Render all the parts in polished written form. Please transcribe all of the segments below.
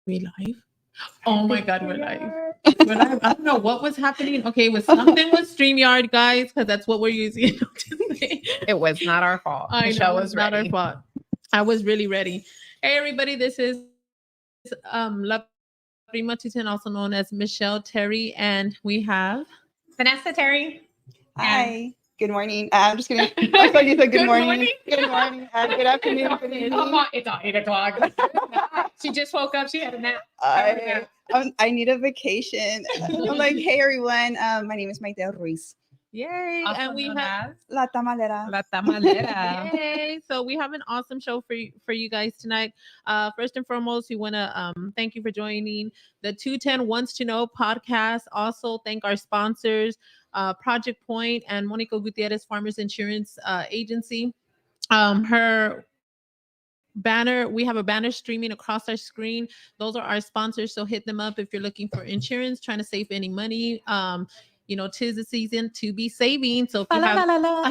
We live? Oh my God, we're live. We're live. I don't know what was happening. Okay, it was something with StreamYard, guys, because that's what we're using today. It was not our fault. I know Michelle it was not our ready. fault. I was really ready. Hey, everybody, this is La Prima Titan, also known as Michelle Terry, and we have Vanessa Terry. Hi. Good morning. I'm just kidding. I thought you said good morning. Good morning. Good afternoon. Good evening. It's on 8 o'clock. She just woke up. She had a nap. I need a vacation. I'm like, hey everyone. My name is Mayte Ruiz. Yay, Also and we known have as La Tamalera. La Tamalera. Yay! So we have an awesome show for you guys tonight. First and foremost, we want to thank you for joining the 210 Wants to Know podcast. Also, thank our sponsors, Project Point and Monica Gutierrez Farmers Insurance Agency. Her banner, we have a banner streaming across our screen. Those are our sponsors, so hit them up if you're looking for insurance, trying to save any money. You know, 'tis the season to be saving. So if you have, I know.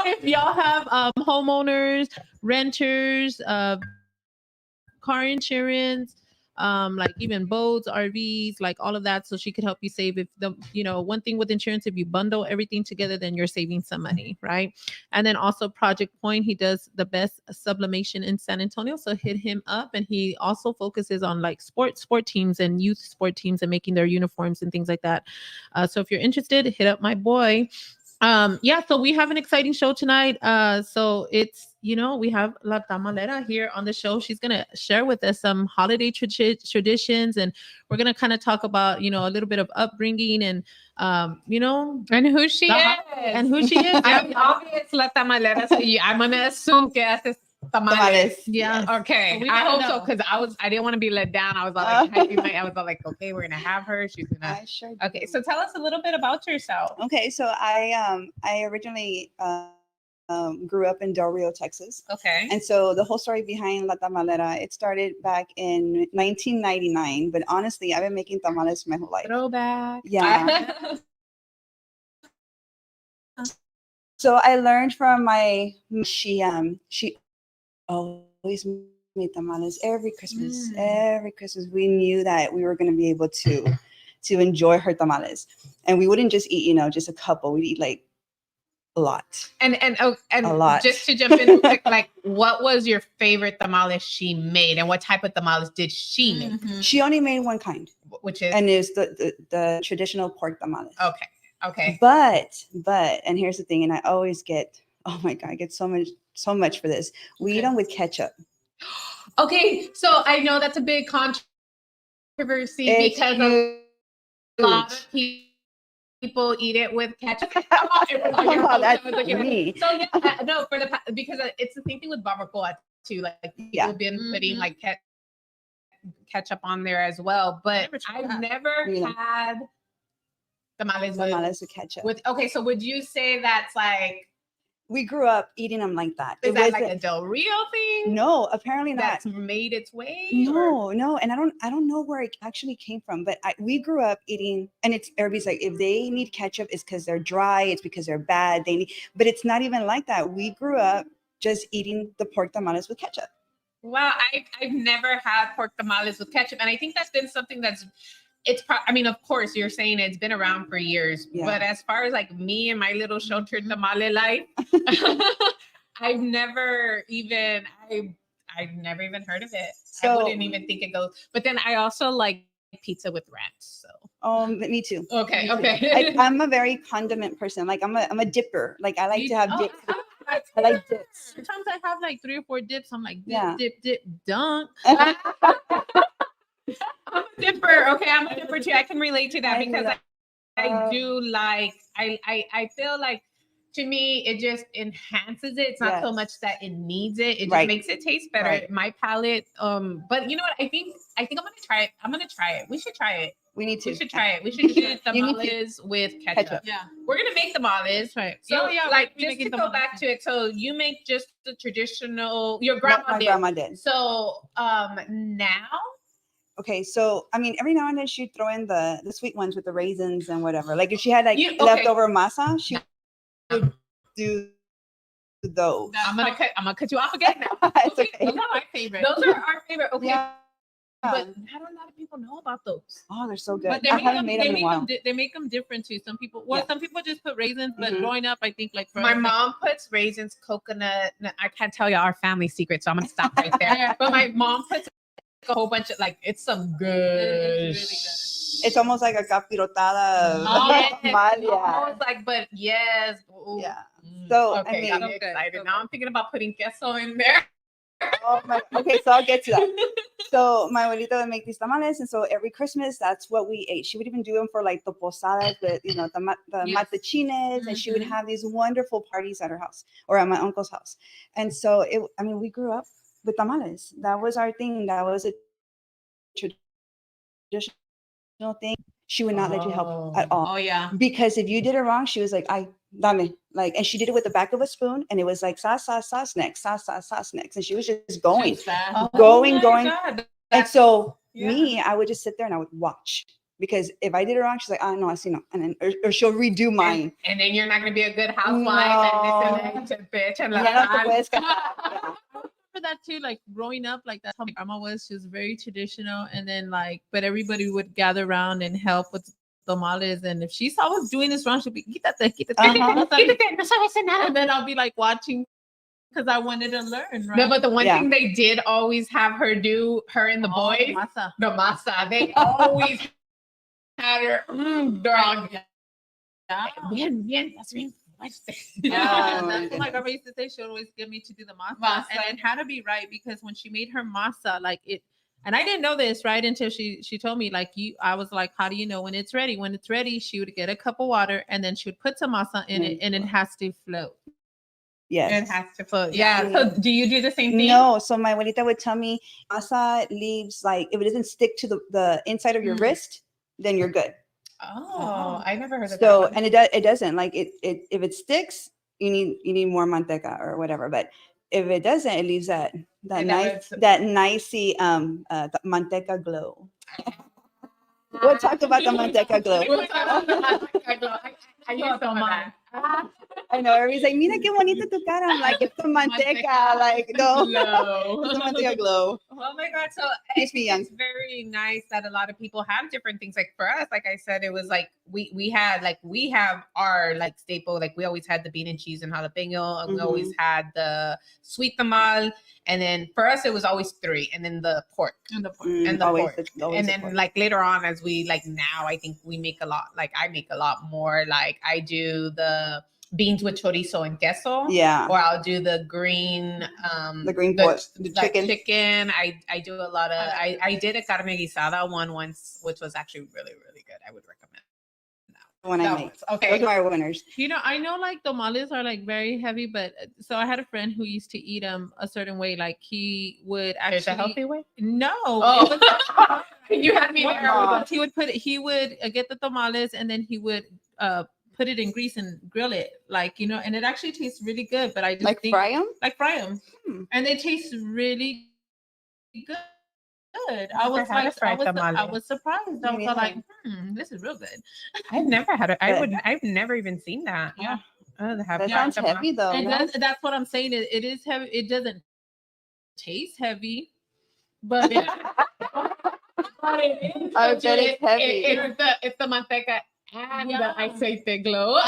If y'all have homeowners, renters, car insurance, like even boats, RVs, like all of that, so she could help you save. If the, you know, one thing with insurance, if you bundle everything together, then you're saving some money, right? And then also Project Point, he does the best sublimation in San Antonio, so hit him up. And he also focuses on like sport teams and youth sport teams and making their uniforms and things like that. So if you're interested, hit up my boy. Yeah, so we have an exciting show tonight. So it's, you know, we have La Tamalera here on the show. She's gonna share with us some holiday traditions, and we're gonna kind of talk about, you know, a little bit of upbringing and you know, And who she is. and who she is. I'm obvious La Tamalera, so I'm gonna assume que haces tamales. Yeah. Okay. So we I gotta hope so, know. because I didn't want to be let down. I was all like, I was all like, okay, we're gonna have her. She's gonna. I sure do. Okay, so tell us a little bit about yourself. Okay, so I originally grew up in Del Rio, Texas. Okay. And so the whole story behind La Tamalera, it started back in 1999. But honestly, I've been making tamales my whole life. Throwback. Yeah. So I learned from my she always made tamales every Christmas. Every Christmas we knew that we were going to be able to enjoy her tamales, and we wouldn't just eat, you know, just a couple. We'd eat like a lot. And A lot. Just to jump in quick, like, what was your favorite tamales she made, and what type of tamales did she make? She only made one kind, Which is and it's the traditional pork tamales. Okay. But and here's the thing, and I always get, oh my God, I get so much for this. We eat them with ketchup. Okay, so I know that's a big controversy It's because huge. a lot of people eat it with ketchup. That's me. So yeah, no, because it's the same thing with barbacoa too. Like people have been putting like ketchup on there as well, but I've never had tamales with ketchup. Okay, so would you say that's like, we grew up eating them like that? Is that like a Del Rio thing? No, apparently not. That's made its way? No, and I don't know where it actually came from, but we grew up eating, and it's everybody's like, if they need ketchup, it's because they're dry, it's because they're bad. But it's not even like that. We grew up just eating the pork tamales with ketchup. Wow, I've never had pork tamales with ketchup, and I think that's been something that's. I mean, of course, you're saying it's been around for years, but as far as like me and my little sheltered tamale life, I've never even heard of it. So, I wouldn't even think it goes. But then I also like pizza with ranch. So. Me too. Okay. I'm a very condiment person. Like I'm a dipper. Like I like to have dips. I like dips. Sometimes I have like 3 or 4 dips. I'm like dip, dunk. I'm a dipper. Okay, I'm a dipper too. I can relate to that because I do like, I feel like, to me, it just enhances it. It's not so much that it needs it. It just makes it taste better. My palate. But you know what? I think I'm gonna try it. I'm gonna try it. We should try it. We need to. We should try it. We should do tamales with ketchup. Yeah. We're gonna make tamales. Right. So like just to go back to it. So you make just the traditional, your grandma did. My grandma did. So now. Okay, so I mean, every now and then she'd throw in the sweet ones with the raisins and whatever. Like if she had leftover masa, she would do those. I'm gonna cut you off again now. It's okay. Those are my favorite. Those are our favorite. Okay. But not a lot of people know about those. Oh, they're so good. But I haven't made them in a while. They make them different too. Some people, well, some people just put raisins, but growing up, I think like my mom puts raisins, coconut. I can't tell you our family secret, so I'm gonna stop right there. But my mom puts a whole bunch of like it's some good. It's really good. It's almost like a capirotada. Almost like, but yes. Ooh. Yeah. So okay, I mean, got me excited. Now I'm thinking about putting queso in there. oh my, okay, so I'll get to that. So my abuelita would make these tamales, and so every Christmas, that's what we ate. She would even do them for like the posadas, the matachines, and she would have these wonderful parties at her house or at my uncle's house. And so we grew up with tamales. That was our thing. That was a traditional thing. She would not let you help at all. Oh yeah. Because if you did it wrong, she was like, dame. Like, and she did it with the back of a spoon, and it was like sauce next, sauce next. And she was just going, going. God. And so me, I would just sit there and I would watch. Because if I did it wrong, she's like, oh no, I see no. And then or she'll redo mine. And then you're not gonna be a good housewife and this and that, bitch. And for that too, like growing up, like that's how my grandma was. She was very traditional, and then like, but everybody would gather around and help with tamales. And if she saw us doing this wrong, she'd be quítate. And then I'll be like watching because I wanted to learn. Right? No, but the one thing they did always have her do, her and the boys, the masa, they always had her dog. Bien, that's bien. Yeah, that's what my grandma used to say. She would always get me to do the masa, and it had to be right because when she made her masa, like it, and I didn't know this right until she told me. Like I was like, how do you know when it's ready? When it's ready, she would get a cup of water and then she would put some masa in it, and it has to float. Yes, it has to float. Yeah. So do you do the same thing? No. So my abuelita would tell me, masa leaves like if it doesn't stick to the inside of your wrist, then you're good. Oh, I never heard of that. So, and it doesn't like it if it sticks, you need more manteca or whatever. But if it doesn't, it leaves that nicey manteca glow. We'll talk about the manteca glow. I know everybody's like, mira qué bonita tu cara. I'm like, it's the manteca. Like, no, it's the manteca glow. Oh my God. So Makes me young. It's very nice that a lot of people have different things. Like for us, like I said, it was like we have our like staple. Like we always had the bean and cheese and jalapeno, and we always had the sweet tamal. And then for us, it was always 3, and then the pork and the pork. And then like later on, as we like now, I think we make a lot. Like I make a lot more. Like I do the beans with chorizo and queso. Yeah. Or I'll do the green chicken. I do a lot of I did a carne guisada one once, which was actually really, really good. I would recommend when I make. Okay. Those are our winners. You know, I know like tamales are like very heavy, but so I had a friend who used to eat them a certain way. Like he would actually. There's a healthy way? No. Oh. You had me there. He would get the tamales and then he would put it in grease and grill it, like, you know, and it actually tastes really good. But I just think fry them, and they taste really good. I was surprised. I was like, this is real good. I've never had it. I've never even seen that. Yeah. That sounds heavy though. That's what I'm saying. It is heavy. It doesn't taste heavy, but I bet it's heavy. It's the manteca and the aceite glow.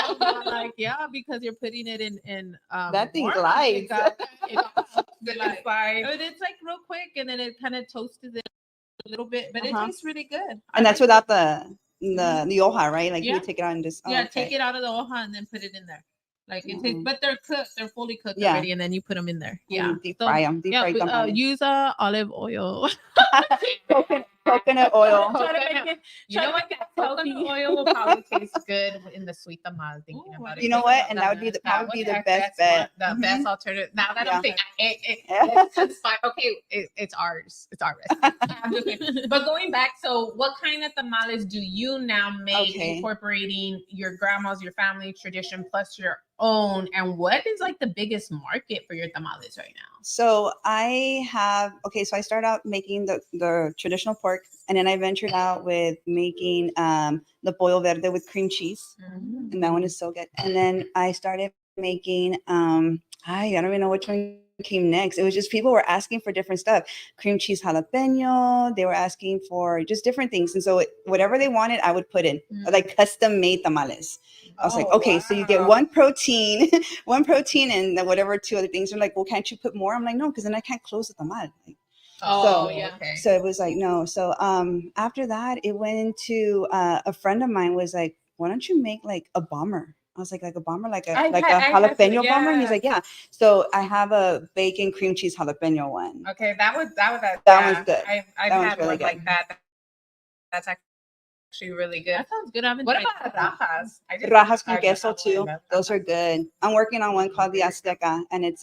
Like, because you're putting it in that thing glides. It's like real quick, and then it kind of toasts it a little bit, but it tastes really good. And that's without the hoja, right? Like you would take it out and just take it out of the hoja and then put it in there. Like it tastes, but they're cooked. They're fully cooked already, and then you put them in there. Yeah, deep fry them. Use olive oil. Coconut oil. You know what? Coconut oil will probably taste good in the sweet tamal. Thinking about it. You know what? And that would be the best bet. The best alternative. Now that I'm thinking, it's fine. Okay, it's ours. It's our recipe. But going back, so what kind of tamales do you now make, incorporating your grandma's, your family tradition, plus your own, and what is like the biggest market for your tamales right now? So I started out making the traditional pork, and then I ventured out with making the pollo verde with cream cheese, and that one is so good. And then I started making I don't even know which one came next. It was just people were asking for different stuff. Cream cheese jalapeno. They were asking for just different things. And so whatever they wanted, I would put in like custom made tamales. I was like, okay, so you get one protein, and then whatever 2 other things. They're like, well, can't you put more? I'm like, no, because then I can't close the tamal. Like, so it was like, no. So after that, it went into a friend of mine was like, why don't you make like a bomber? I was like a bomber, like a jalapeno bomber. And he's like, yeah. So I have a bacon cream cheese jalapeno one. Okay, that one's good. I've had really one good. Like that. That's actually really good. That sounds good. What about rajas? Rajas con queso too. Those are good. I'm working on one called the Azteca, and it's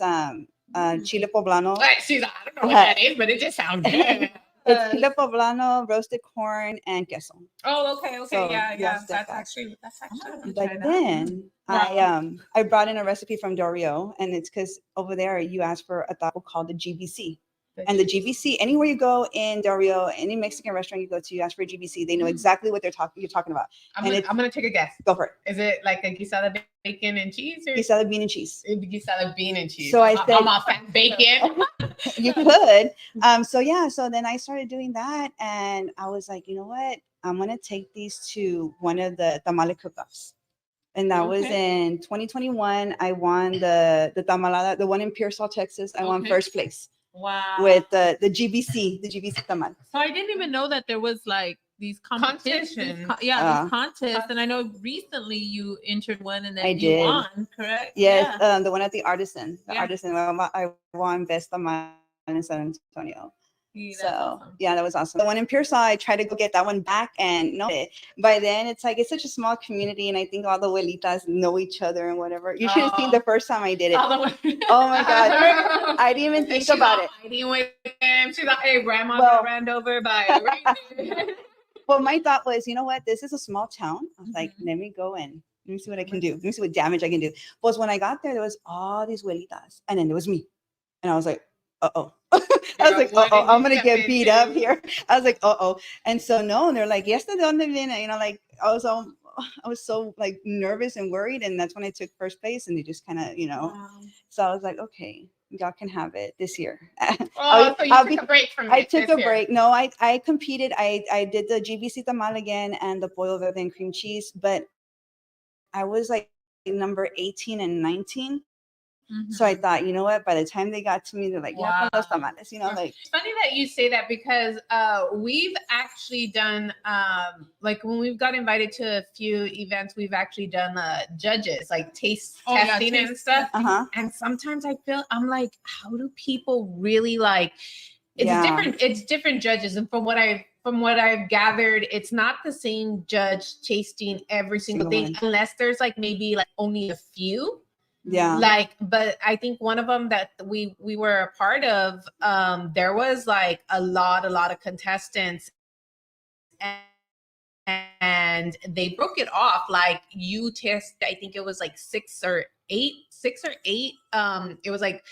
chile poblano. See, I don't know what that is, but it just sounds good. It's chile poblano, roasted corn, and queso. Oh, okay, So, yeah. That's actually. But then I brought in a recipe from Dorio, and it's because over there you asked for a taco called the GBC. And the GBC, anywhere you go in Dorio, any Mexican restaurant you go to, you ask for a GBC, they know exactly what you're talking about. I'm gonna take a guess. Go for it. Is it like a guisada bacon and cheese, or guisada bean and cheese? Guisada bean and cheese. So I said, I'm off at bacon. You could. So then I started doing that, and I was like, you know what? I'm gonna take these to one of the tamale cook-offs. And that was in 2021. I won the Tamalera, the one in Pearsall, Texas. I won first place. Wow. With the GBC tamal. So I didn't even know that there was like these competitions. These contests. And I know recently you entered one and then you won, correct? Yes, yeah. The one at the Artisan. I won best tamal in San Antonio. Yeah, awesome. Yeah, that was awesome. The one in Pearsall, I tried to go get that one back, and no, by then it's like it's such a small community, and I think all the abuelitas know each other and whatever. You should have seen the first time I did it. Oh my god, I didn't even think about it. Fighting with them. She's like, "Hey, grandma got ran over by." Well, my thought was, you know what? This is a small town. I was like, let me go in. Let me see what I can do. Let me see what damage I can do. Well, when I got there, there was all these abuelitas, and then there was me, and I was like, uh-oh. I was like, uh-oh, I'm gonna get beat up here. I was like, uh-oh. And so and they're like, yes, de donde viene? You know, like I was so like nervous and worried. And that's when I took first place, and they just kind of, so I was like, okay, y'all can have it this year. So you took a break from it. I took a break. No, I competed. I did the GBC tamal again and the pollo verde and cream cheese, but I was like number 18 and 19. So I thought, you know what? By the time they got to me, they're like, "Yeah, los tamales," like. It's funny that you say that because we've actually done like when we've got invited to a few events, we've actually done judges like taste testing and stuff. And sometimes I'm like, how do people really like? It's different. It's different judges, and from what I've gathered, it's not the same judge tasting every single thing, unless there's like maybe like only a few. Yeah. But I think one of them that we were a part of, there was like a lot of contestants, and they broke it off. Like you test, I think it was like 6 or 8. It was like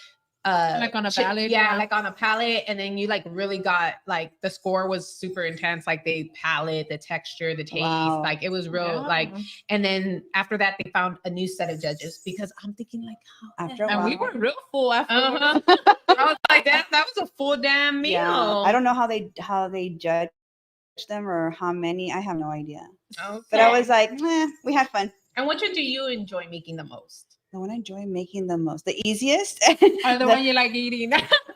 like on a palette. Like on a palette, and then you like really got like the score was super intense, like the palette, the texture, the taste, like it was real like. And then after that they found a new set of judges, because I'm thinking like and we were real full after. I was like that was a full damn meal. I don't know how they judge them or how many. I have no idea. But I was like, we had fun. And which one do you enjoy making the most? The one I enjoy making the most, the easiest. Or the one you like eating?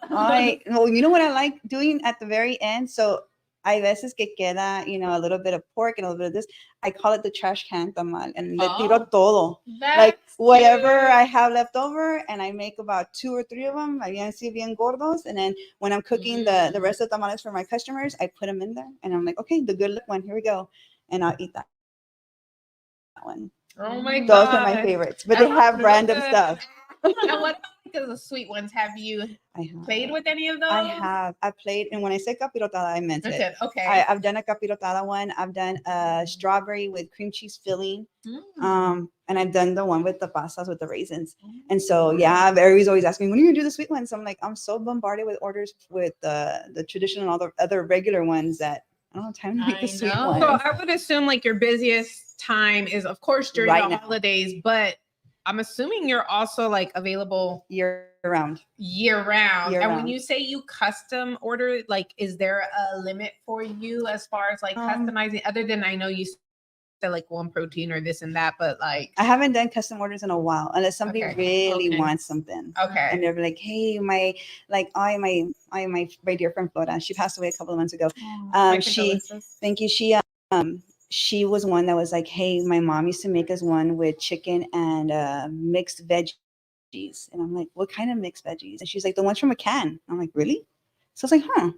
Well, you know what I like doing at the very end? So hay veces que queda, a little bit of pork and a little bit of this. I call it the trash can tamal, and le tiro todo. Like whatever I have left over, and I make about 2 or 3 of them. Bien gordos. And then when I'm cooking the rest of the tamales for my customers, I put them in there, and I'm like, okay, the good look one, here we go, and I'll eat that one. Oh my god, those are my favorites, but they have random stuff. And what about the sweet ones? Have you played with any of those? I played, and when I say capirotada, I meant it. Okay. I've done a capirotada one. I've done a strawberry with cream cheese filling, and I've done the one with the pastas with the raisins. And so everybody's always asking me, when are you gonna do the sweet ones? So I'm like, I'm so bombarded with orders with the traditional and all the other regular ones that I don't have time to make the sweet ones. So I would assume like your busiest time is of course during the holidays, but I'm assuming you're also like available year round. Year round. Year and round. when you say you custom order, like, is there a limit for you as far as like customizing? Other than I know you said like one protein or this and that, but like I haven't done custom orders in a while unless somebody really wants something. Okay. And they're like, hey, my dear friend Flora, she passed away a couple of months ago. Thank you. She was one that was like, hey, my mom used to make us one with chicken and mixed veggies. And I'm like, what kind of mixed veggies? And she's like, the ones from a can. I'm like, really? So I was like, huh.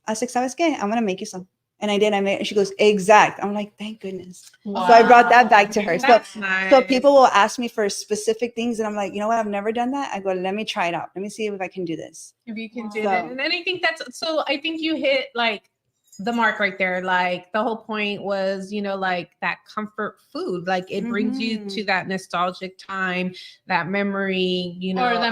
I was like, ¿sabes qué? I'm going to make you some. And I did. I made. And she goes, exact. I'm like, thank goodness. Wow. So I brought that back to her. That's nice. So people will ask me for specific things. And I'm like, you know what? I've never done that. I go, let me try it out. Let me see if I can do this. If you can do that. And then I think I think you hit like the mark right there. Like the whole point was, like that comfort food, like it brings you to that nostalgic time, that memory, or the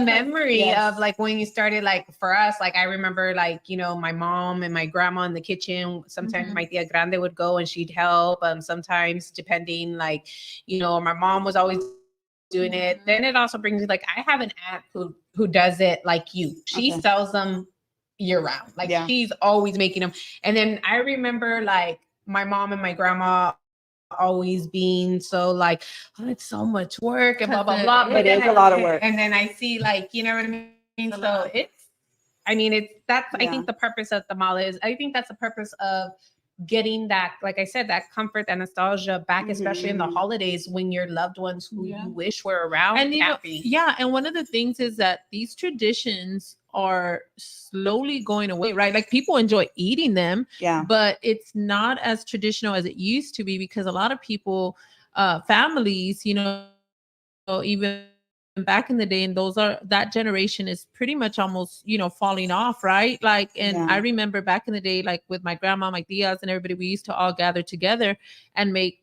memory, of like when you started, like for us, like I remember like, my mom and my grandma in the kitchen, sometimes my tia grande would go and she'd help. Sometimes depending like, my mom was always doing it. Then it also brings me like, I have an aunt who does it like you. She sells them year round. Like she's always making them. And then I remember like my mom and my grandma always being so like, oh, it's so much work and blah, blah, blah. But it is a lot of work. And then I see like, you know what I mean? So I think the purpose of tamales. I think that's the purpose of getting that, like I said, that comfort and nostalgia back, especially in the holidays when your loved ones who you wish were around and happy. And one of the things is that these traditions are slowly going away, right? Like people enjoy eating them, but it's not as traditional as it used to be because a lot of people, families, even back in the day, and that generation is pretty much almost falling off, right? Like, and I remember back in the day, like with my grandma, my tias, and everybody, we used to all gather together and make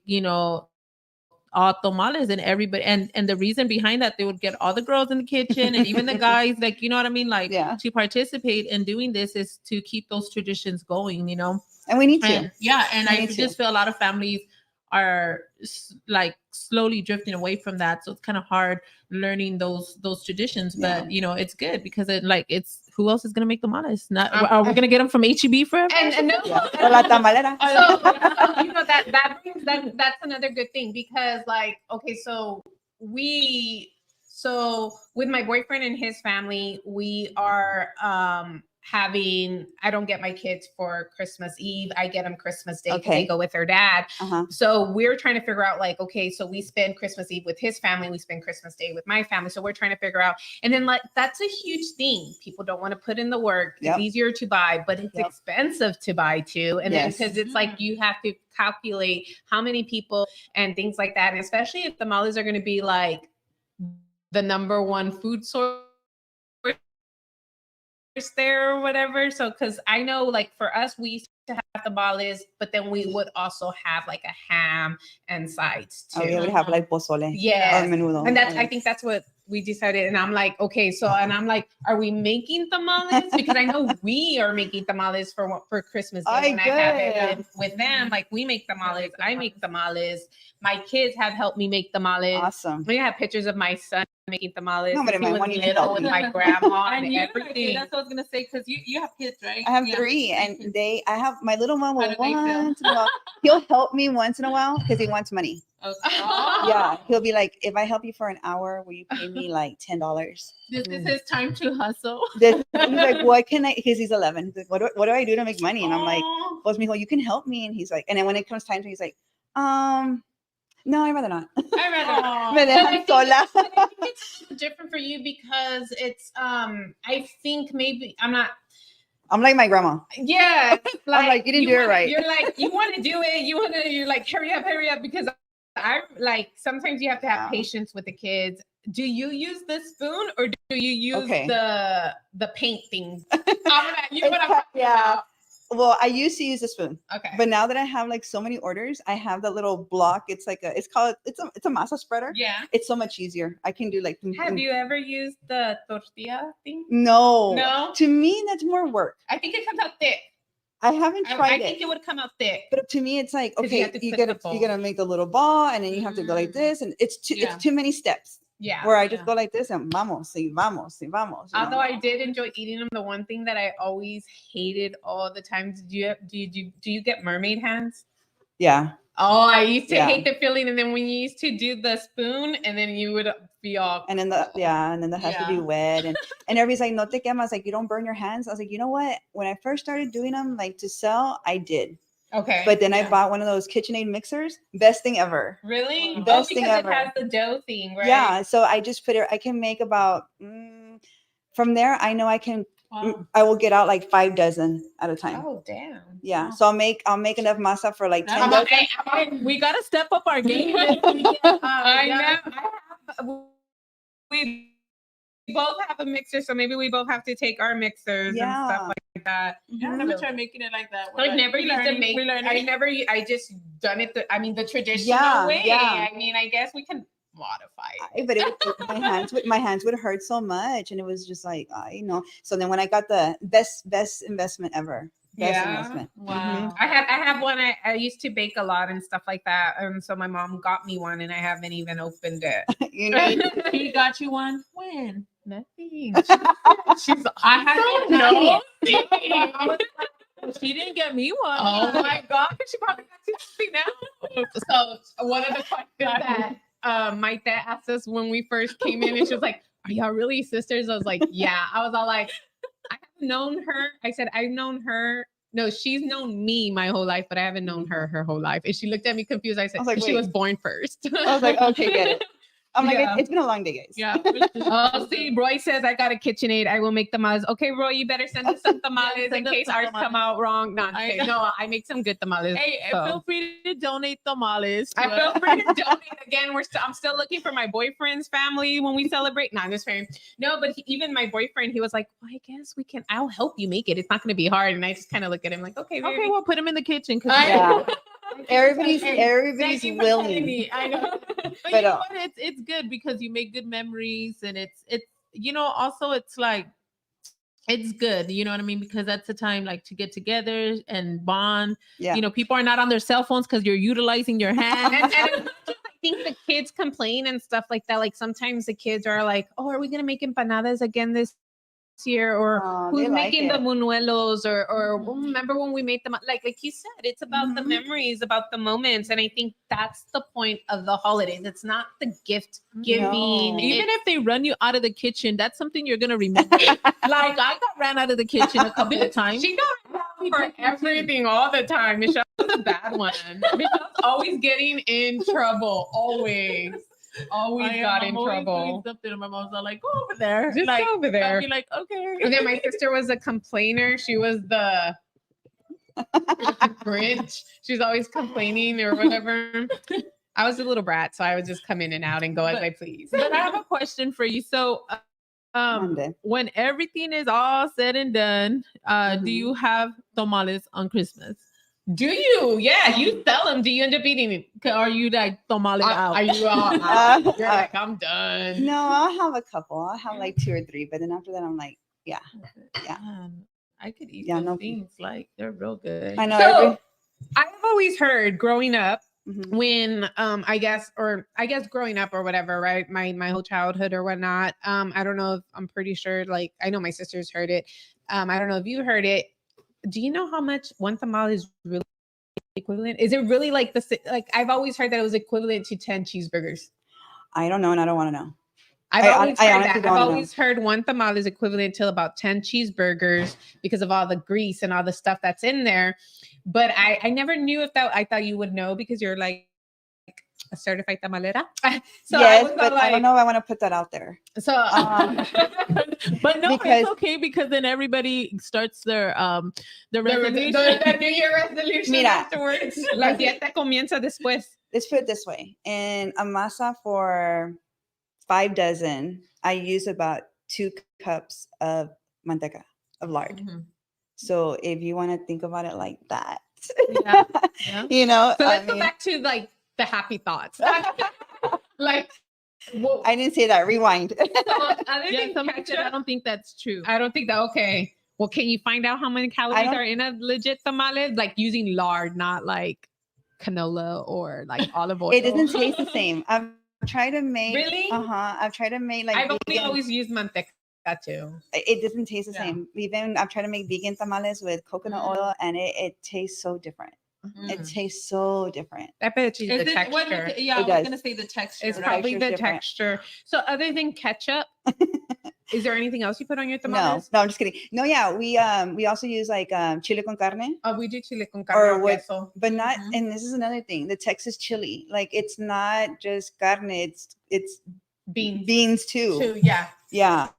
all tamales, and everybody, and the reason behind that, they would get all the girls in the kitchen and even the guys, like, you know what I mean, like to participate in doing this is to keep those traditions going, and we need to. And I just feel a lot of families are like slowly drifting away from that, so it's kind of hard learning those traditions, but it's good because it's who else is gonna make tamales? Not are we gonna get them from HEB forever? And no, la Tamalera. So that's another good thing because like so with my boyfriend and his family, we are I don't get my kids for Christmas Eve. I get them Christmas Day because they go with their dad. So we're trying to figure out like, so we spend Christmas Eve with his family. We spend Christmas Day with my family. So we're trying to figure out. And then like, that's a huge thing. People don't want to put in the work. It's easier to buy, but it's expensive to buy too. And then because it's like, you have to calculate how many people and things like that. And especially if tamales are going to be like the number one food source there or whatever. So because I know like for us, we used to have tamales, but then we would also have like a ham and sides too. We would have like pozole. And I think that's what we decided. And I'm like, and I'm like, are we making tamales? Because I know we are making tamales for Christmas Day when I have it with them. Like we make tamales, I make tamales. My kids have helped me make tamales. Awesome. We have pictures of my son making tamales. No, but he was little with my grandma and everything. That's what I was gonna say because you have kids, right? I have 3, and I have my little one will once in a while. He'll help me once in a while because he wants money. Yeah, he'll be like, if I help you for an hour, will you pay me like $10? This is his time to hustle. He's like, what can I? Because he's 11. He's like, what do I do to make money? And I'm like, pues mijo, you can help me. And he's like, and then when it comes time to, he's like, no, I'd rather not. Me dejan sola. I think it's different for you because it's I think maybe I'm like my grandma. Yeah. Like, I'm like, you didn't do it right. You're like, you want to do it. You're like, hurry up. Because I like, sometimes you have to have patience with the kids. Do you use the spoon or do you use the paint thing? Well, I used to use a spoon. Okay. But now that I have like so many orders, I have the little block. It's like it's a masa spreader. Yeah. It's so much easier. I can do like. Have you ever used the tortilla thing? No. To me, that's more work. I think it comes out thick. I haven't tried I think it would come out thick. But to me, it's like, 'Cause you okay, have to you split the gotta fold. make the little ball, and then you have to go like this, and it's too many steps. Yeah. Where I just go like this and vamos, y vamos, y vamos. You Although know? I did enjoy eating them, the one thing that I always hated all the time, do you get mermaid hands? Yeah. Oh, I used to hate the feeling, and then when you used to do the spoon, and then you would be all, and then the has to be wet, and everybody's like, no te quemas, like you don't burn your hands. I was like, you know what? When I first started doing them, like to sell, I did. Okay. But then I bought one of those KitchenAid mixers. Best thing ever. Really? Best thing ever. It has the dough thing, right? Yeah. So I just put it. I can make about from there. I know I can. Wow. I will get out like 5 dozen at a time. Oh damn! Yeah. Wow. So I'll make enough masa for like 10 dozen. We gotta step up our game. I know. We both have a mixer, so maybe we both have to take our mixers and stuff like that. I never tried making it like that. I've never used to make. I just done it. The traditional way. Yeah. I mean, I guess we can modify it. But my hands would hurt so much, and it was just like So then when I got the best investment ever. Best investment. Wow. Mm-hmm. I have one. I used to bake a lot and stuff like that, and so my mom got me one, and I haven't even opened it. She got you one? When? Nothing. I haven't known. She didn't get me one. Oh my god, she probably got something now. So one of the questions that Mayte asked us when we first came in, and she was like, "Are y'all really sisters?" I was like, "Yeah." I was all like, "I have known her." I said, "I've known her." No, she's known me my whole life, but I haven't known her whole life. And she looked at me confused. I said, "She was born first." I was like, "Okay, get it." I'm like, it's been a long day, guys. Yeah. See, Roy says I got a KitchenAid. I will make tamales. Okay, Roy, you better send us some tamales in case ours come out wrong. No, I make some good tamales. Hey, feel free to donate tamales. I feel free to donate again. I'm still looking for my boyfriend's family when we celebrate. No, I'm just kidding. No, but even my boyfriend, he was like, well, I guess we can. I'll help you make it. It's not going to be hard. And I just kind of look at him like, okay, we'll put him in the kitchen. Everybody's willing. I know. But you know what? It's good because you make good memories, and it's also it's like it's good, you know what I mean? Because that's the time like to get together and bond. Yeah. People are not on their cell phones because you're utilizing your hands. and I think the kids complain and stuff like that. Like sometimes the kids are like, "Oh, are we gonna make empanadas again this year?" Or who's making the buñuelos? Or remember when we made them? Like you said, it's about the memories, about the moments, and I think that's the point of the holidays. It's not the gift giving. No. Even if they run you out of the kitchen, that's something you're gonna remember. Like I got ran out of the kitchen a couple of times. She got for everything all the time. Michelle was a bad one. Michelle's always getting in trouble. Always got in trouble. Something and my mom's all like, go over there. Just go over there. I'd be like, okay. And then my sister was a complainer. She was the Grinch. She's always complaining or whatever. I was a little brat, so I would just come in and out and go as I please. But I have a question for you. So when everything is all said and done, do you have tamales on Christmas? Do you? Yeah, you sell them. Do you end up eating it? Or are you like tamale out? Are you out? You're like, I'm done. No, I'll have a couple. I'll have like 2 or 3, but then after that, I'm like, yeah. I could eat those things. Like they're real good. I know. So, I've always heard growing up when I guess growing up or whatever, right? My whole childhood or whatnot. I don't know if I'm pretty sure, like I know my sisters heard it. I don't know if you heard it. Do you know how much one tamale is really equivalent? Is it really like I've always heard that it was equivalent to 10 cheeseburgers. I don't know, and I don't want to know. I've always heard one tamale is equivalent to about 10 cheeseburgers because of all the grease and all the stuff that's in there. But I never knew if that. I thought you would know because you're like a certified tamalera. So yes, but I don't know if I want to put that out there. So, but no, it's okay because then everybody starts their resolution. The New Year resolution afterwards. La dieta comienza después. Let's put it this way: in a masa for 5 dozen, I use about 2 cups of manteca of lard. So if you want to think about it like that, So let's go back to like the happy thoughts. Like, I didn't say that. Rewind. I don't think that's true. I don't think that. Okay. Well, can you find out how many calories are in a legit tamale? Like using lard, not like canola or like olive oil. It doesn't taste the same. I've tried to make. Really? I've tried to make like. I've only vegan. always used manteca too. It doesn't taste the same. Even I've tried to make vegan tamales with coconut oil, and it tastes so different. It tastes so different. I bet you the texture. I was gonna say the texture. It's probably the texture. So other than ketchup, is there anything else you put on your tamales? No, I'm just kidding. No, yeah, we also use like chile con carne. Oh, we do chile con carne or queso. But not. And this is another thing: the Texas chili. Like it's not just carne; it's beans too. Yeah.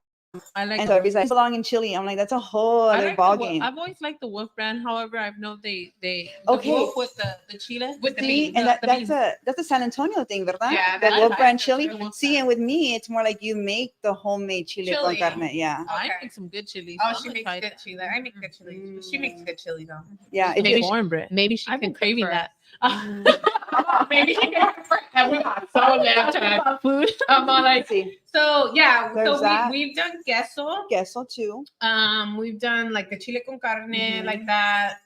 I like. And so everybody's like, belong in Chile. I'm like, that's a whole other ball game. I've always liked the Wolf brand. However, I've known they okay Wolf with the chile with the beans. And that's a San Antonio thing, ¿verdad? Yeah, the Wolf brand chili. See, and with me, it's more like you make the homemade chili con carne. Yeah. I make some good chili. Oh, she makes good chili. I make good chili. She makes good chili though. Yeah, maybe cornbread. Maybe she I've can been craving that. Maybe she can so left food. Like, so yeah, so we've done queso too. We've done like the chile con carne, like that.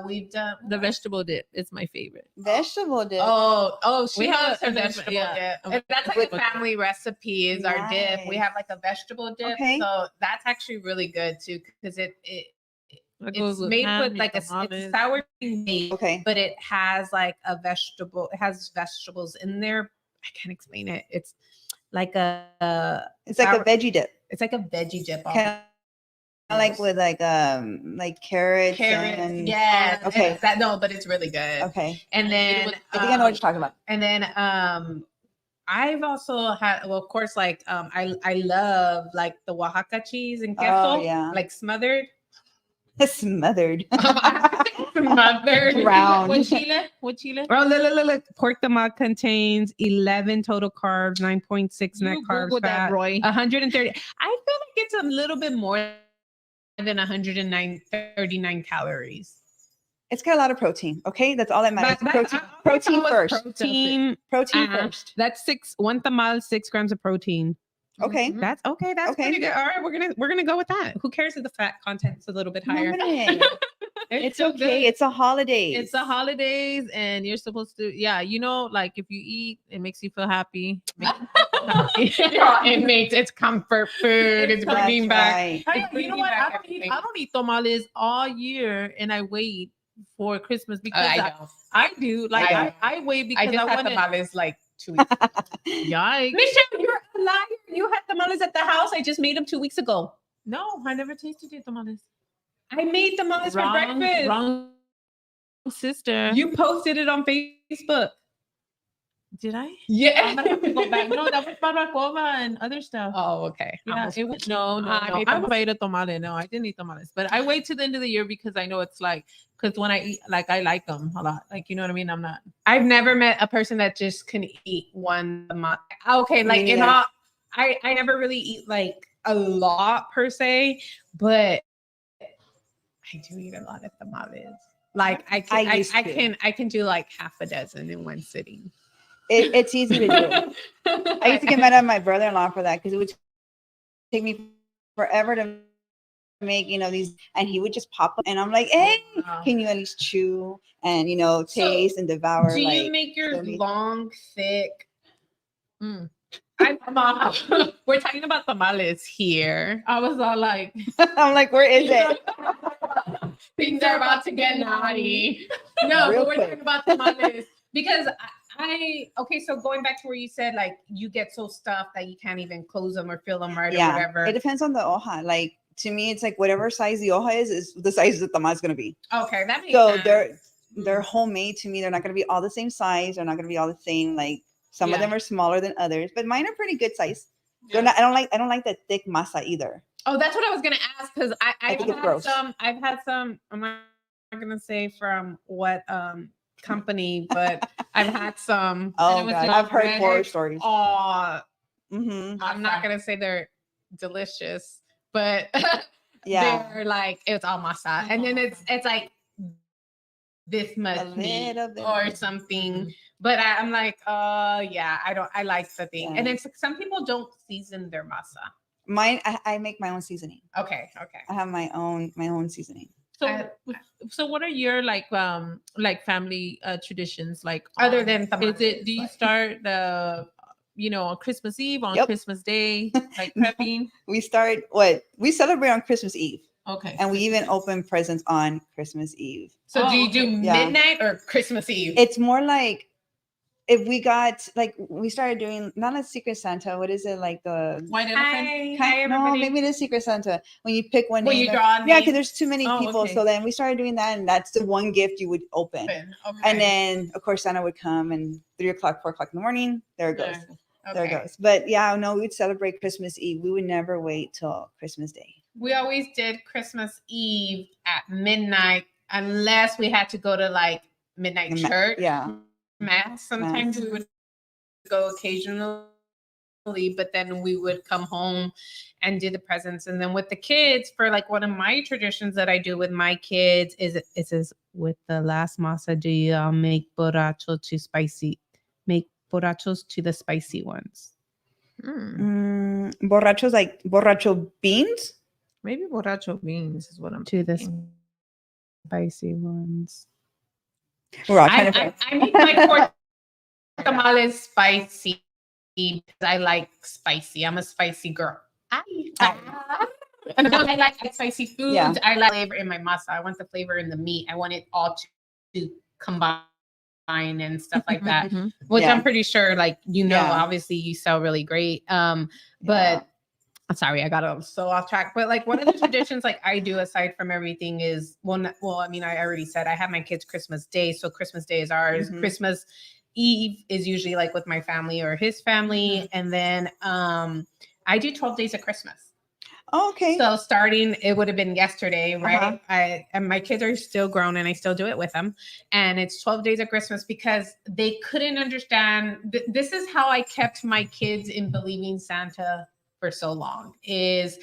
We've done the vegetable dip. It's my favorite. Vegetable dip. Oh, she has her vegetable dip. And that's like a family recipe. Is our dip. We have like a vegetable dip, so that's actually really good too because it's made with like it's sour cream made, but it has like a vegetable. It has vegetables in there. I can't explain it. It's like a veggie dip. It's like a veggie dip. Like with like carrots. And, yeah. Okay. But it's really good. Okay. And then I think I know what you're talking about. And then I've also had, well, of course, like I love like the Oaxaca cheese and queso, like smothered. Smothered. Smothered. Round. What chile? Oh, look. Pork tamale contains 11 total carbs, 9.6 net carbs, fat, 130. I feel like it's a little bit more than 139 calories. It's got a lot of protein. Okay, that's all that matters. Protein first. Protein first. That's 1 tamal, 6 grams of protein. Okay. That's pretty good. All right, we're gonna go with that. Who cares if the fat content's a little bit higher? It's okay. Good. It's a holiday. It's the holidays, and you're supposed to, like if you eat, it makes you feel happy. It's comfort food. It's bringing back. You know what? I don't eat tamales all year, and I wait for Christmas because I do. Like I wait because I just had tamales like 2 weeks ago. Yikes. Michelle, you're a liar. You had tamales at the house. I just made them 2 weeks ago. No, I never tasted your tamales. I made tamales for breakfast. Wrong sister. You posted it on Facebook. Did I? Yeah. I'm gonna have to go back. No, that was barbacoa and other stuff. Oh, okay. Yeah, it was no. I made a tamale. No, I didn't eat tamales, but I wait to the end of the year because I know it's like, because when I eat, like I like them a lot. Like, you know what I mean? I've never met a person that just can eat one tamale. Okay, like I never really eat like a lot per se, but I do eat a lot of tamales. Like I can do like half a dozen in one sitting. It's easy to do. I used to get mad at my brother-in-law for that because it would take me forever to make, these, and he would just pop them, and I'm like, hey, can you at least chew and taste and devour? Do you make yours long, thick? We're talking about tamales here. I was all like, I'm like, where is it? Things are about to get naughty. No, but we're talking about tamales because so going back to where you said like you get so stuffed that you can't even close them or fill them right or whatever. It depends on the hoja. Like to me, it's like whatever size the hoja is the size the tamal is gonna be. Okay, that makes sense. They're homemade to me. They're not gonna be all the same size. They're not gonna be all the same. Like some of them are smaller than others, but mine are pretty good size. They're not. I don't like that thick masa either. Oh, that's what I was gonna ask because I think it's gross. I've had some. I'm not gonna say from what company, but I've had some. Oh God, I've heard horror stories. I'm not gonna say they're delicious, but they're like it's all masa, and then it's like this much meat or something. But I'm like, I like the thing, and then some people don't season their masa. Mine, I make my own seasoning. Okay. I have my own seasoning. So, so what are your like family traditions like Other than is tamales, it? Do you like- start on Christmas Eve, on Yep. Christmas Day, like prepping? We celebrate on Christmas Eve, Okay, and we even open presents on Christmas Eve. So do you okay. do Yeah. midnight or Christmas Eve? It's more like if we got like we started doing not a Secret Santa. What is it like the White elephant. Hi, no, everybody. maybe it is Secret Santa. When you pick one When name, you draw a yeah, name. because there's too many Oh, people. okay. So then we started doing that, and that's the one gift you would open. Okay. And then of course Santa would come, and 3 o'clock, 4 o'clock in the morning, there it goes. Okay. There it goes. But yeah, no, we'd celebrate Christmas Eve. We would never wait till Christmas Day. We always did Christmas Eve at midnight, unless we had to go to like midnight church Yeah. mass. Sometimes we would go occasionally, but then we would come home and do the presents. And then with the kids, for like one of my traditions that I do with my kids is it says with the last masa, do you make borracho to spicy? Make borrachos to the spicy ones. Borrachos, like borracho beans. Maybe borracho beans is what I'm To the thinking. spicy ones. We're all trying to I make my pork tamales spicy because I like spicy. I'm a spicy girl. And I like spicy foods. Yeah. I like flavor in my masa. I want the flavor in the meat. I want it all to combine and stuff like that. Mhm. Which Yeah. I'm pretty sure, like Yeah. obviously you sell really great. But I'm sorry, I got so off track. But like one of the traditions like I do aside from everything is I already said I have my kids Christmas Day, so Christmas Day is ours. Mhm. Christmas Eve is usually like with my family or his family, and then I do 12 days of Christmas. Oh, okay. So starting, it would have been yesterday, right? And my kids are still grown and I still do it with them. And it's 12 days of Christmas because they couldn't understand. This is how I kept my kids in believing Santa for so long is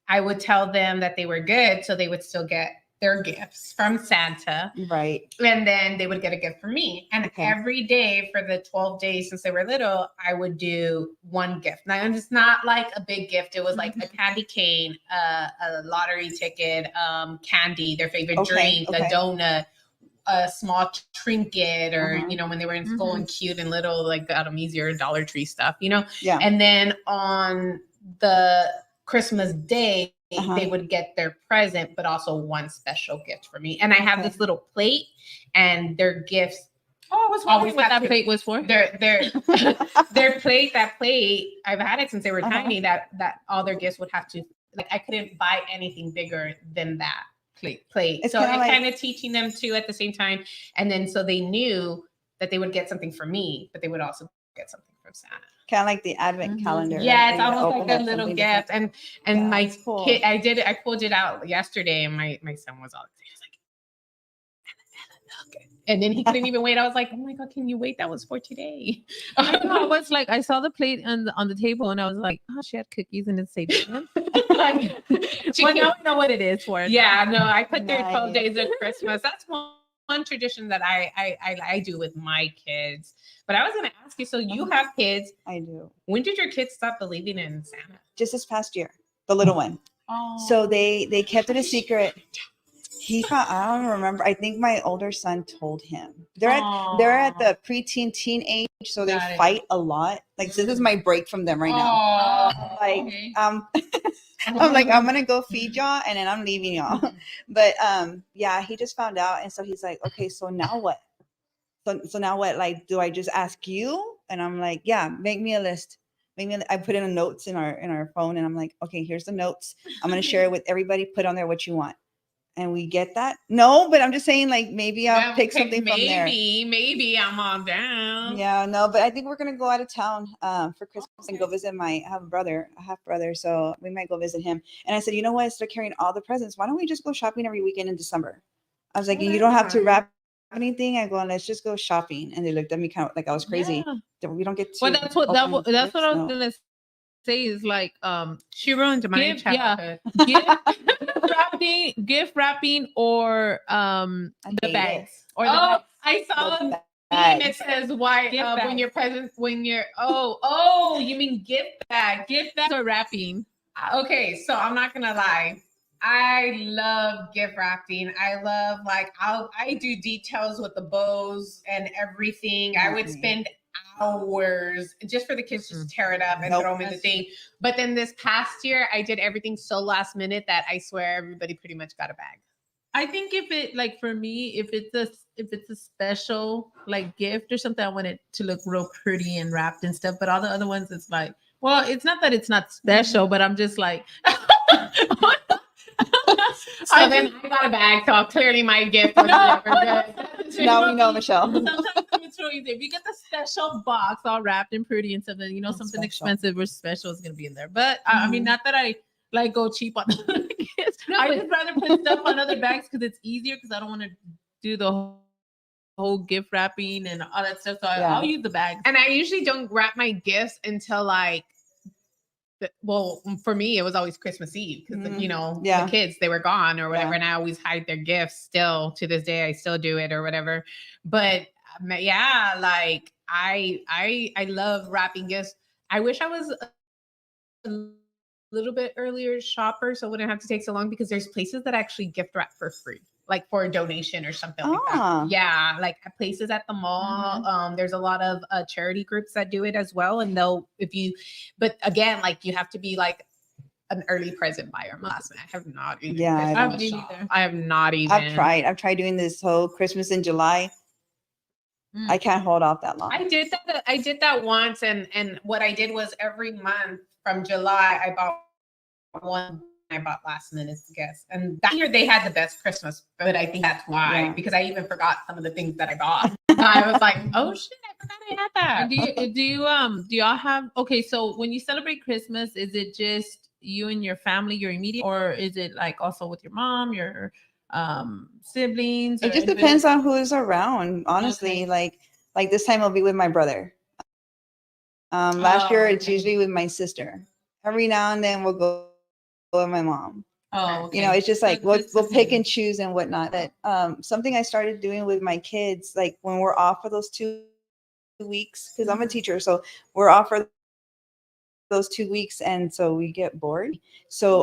I would tell them that they were good. So they would still get their gifts from Santa. Right. And then they would get a gift from me. And every day for the 12 days since they were little, I would do one gift. Now, it's not like a big gift. It was like a candy cane, a lottery ticket, candy, their favorite drink, a donut, a small trinket, or, when they were in school and cute and little, like got them easier Dollar Tree stuff, Yeah. And then on the Christmas Day, they would get their present, but also one special gift for me. And I have this little plate, and their gifts. Oh, I was wondering what that plate was for. Their plate. That plate, I've had it since they were tiny. That all their gifts would have to like. I couldn't buy anything bigger than that plate. It's so kinda I like- kind of teaching them too at the same time, and then so they knew that they would get something from me, but they would also get something from Santa. Kind of like the advent calendar. Yeah, right? it's You almost open like a up little something gift. different. And Yeah, my that's cool. kid, I pulled it out yesterday, and my son was all excited. He was like, and then he couldn't even wait. I was like, oh my God, can you wait? That was for today. I was like, I saw the plate on the table, and I was like, oh, she had cookies, and it said, Like, well, now I know what it is for. yeah, no, I put their 12 Nice. days of Christmas. That's one tradition that I do with my kids. But I was going to ask you, so you have kids. I do. When did your kids stop believing in Santa? Just this past year, the little one. Oh. So they kept it a secret. He found, I don't remember. I think my older son told him. They're at the preteen teen age, so they Got it. fight a lot. Like, so this is my break from them right now. Oh, Like, okay. I'm like, I'm gonna go feed y'all, and then I'm leaving y'all. But yeah, he just found out, and so he's like, okay, so now what? So now what? Like, do I just ask you? And I'm like, yeah, make me a list. I put in a notes in our phone, and I'm like, okay, here's the notes. I'm gonna share it with everybody. Put on there what you want. And we get that. No, but I'm just saying, like, maybe I'll pick something from there. Maybe I'm all down. Yeah, no, but I think we're gonna go out of town for Christmas and go visit I have a half brother, so we might go visit him. And I said, you know what? Instead of carrying all the presents, why don't we just go shopping every weekend in December? I was like, you don't have to wrap anything. I go, let's just go shopping. And they looked at me kind of like I was crazy. Yeah. We don't get to. Well, that's what I was gonna say is like she ruined my childhood. gift wrapping or the bags or the bags. I saw The meme. bags. It says why Gift when bags. your presents when you're you mean gift bag gift bags or wrapping. Okay, so I'm not gonna lie. I love gift wrapping. I love I do details with the bows and everything. I would spend hours just for the kids just to tear it up and throw them in the thing. But then this past year, I did everything so last minute that I swear everybody pretty much got a bag. I think if it like for me, if it's a special like gift or something, I want it to look real pretty and wrapped and stuff. But all the other ones, it's like, well, it's not that it's not special, but I'm just like. So then I got a bag, so clearly my gift was never good. Now we know, Michelle. Sometimes it's real easy. If you get the special box all wrapped and pretty and stuff, then you know something special. expensive or special is gonna be in there. But I mean, not that I like go cheap on the gifts. I just rather put stuff on other bags because it's easier because I don't want to do the whole gift wrapping and all that stuff. So I'll use the bags. And I usually don't wrap my gifts until like well, for me, it was always Christmas Eve because you know the kids they were gone or whatever, and I always hide their gifts. Still to this day, I still do it or whatever. But yeah, like I love wrapping gifts. I wish I was a little bit earlier shopper, so I wouldn't have to take so long because there's places that actually gift wrap for free. Like for a donation or something like that. Yeah, like places at the mall. There's a lot of charity groups that do it as well. And but again, like you have to be like an early present buyer. I have not even. Yeah, I have not even. I've tried doing this whole Christmas in July. I can't hold off that long. I did that once, and what I did was every month from July, I bought one. I bought last minute guess, and that year they had the best Christmas, but I think that's why because I even forgot some of the things that I bought. I was like, oh shit, I forgot I had that. Do y'all have so when you celebrate Christmas, is it just you and your family, your immediate, or is it like also with your mom, your siblings? It just depends on who is around, honestly. Like this time I'll be with my brother. Last year it's usually with my sister. Every now and then we'll go with my mom. You know, it's just like we'll pick and choose and whatnot. But something I started doing with my kids, like when we're off for those 2 weeks, because I'm a teacher, so we're off for those 2 weeks, and so we get bored. So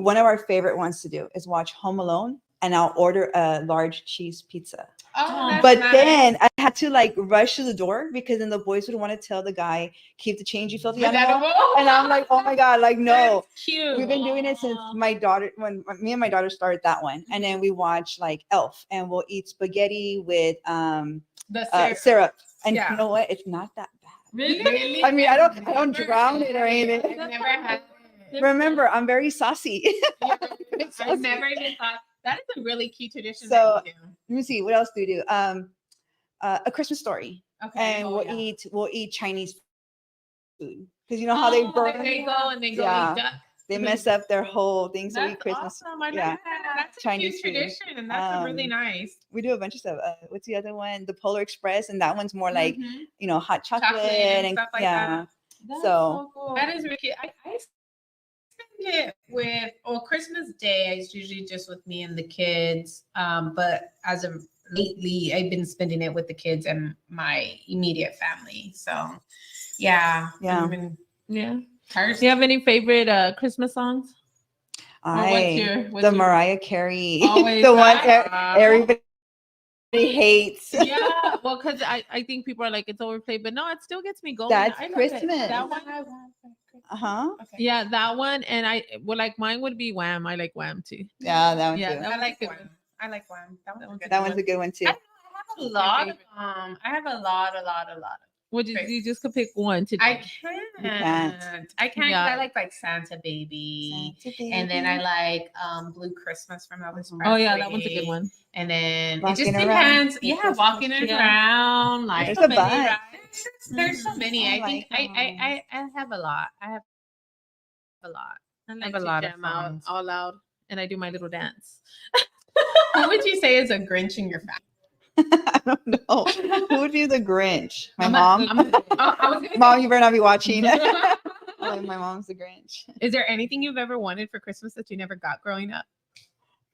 one of our favorite ones to do is watch Home Alone, and I'll order a large cheese pizza. But then I had to like rush to the door because then the boys would want to tell the guy, keep the change, you filthy animal. And I'm like, oh my God, like no. That's cute. We've been doing it since my daughter, when me and my daughter started that one. And then we watch like Elf, and we'll eat spaghetti with the syrup. And you know what? It's not that bad. Really? I mean, I don't drown it or anything. I've never had it. Remember, I'm very saucy. I've never even thought. That is a really key tradition. So let me see, what else do we do? A Christmas Story. Okay. And we'll eat Chinese food because you know how they burn. They go and they go eat duck. They mess up their whole thing. So we Christmas. Awesome. That's a Chinese tradition, and that's really nice. We do a bunch of stuff. What's the other one? The Polar Express, and that one's more like you know, hot chocolate and stuff like that. That's so cool. That is really cute. I spend it with Christmas Day is usually just with me and the kids. But as of lately, I've been spending it with the kids and my immediate family. So yeah. Do you have any favorite Christmas songs? The Mariah Carey, always the one everybody hates. Yeah, well, because I think people are like it's overplayed, but no, it still gets me going. That's Christmas. That one, yeah, that one, and like mine would be Wham. I like Wham too. Yeah, that one too. I like Wham. I like Wham. That one's a good one too. I have a lot of I have a lot. Would you just could pick one today? I can't. I can't. Yeah. I like Santa Baby, and then I like Blue Christmas from Elvis Presley. Oh yeah, that one's a good one. And then it just depends. Yeah, walking around like there's a bunch. There's so many. I think I have a lot. I have a lot of songs. All loud, and I do my little dance. Who would you say is a Grinch in your family? I don't know. Who would be the Grinch? My mom? Mom, you better not be watching. My mom's the Grinch. Is there anything you've ever wanted for Christmas that you never got growing up?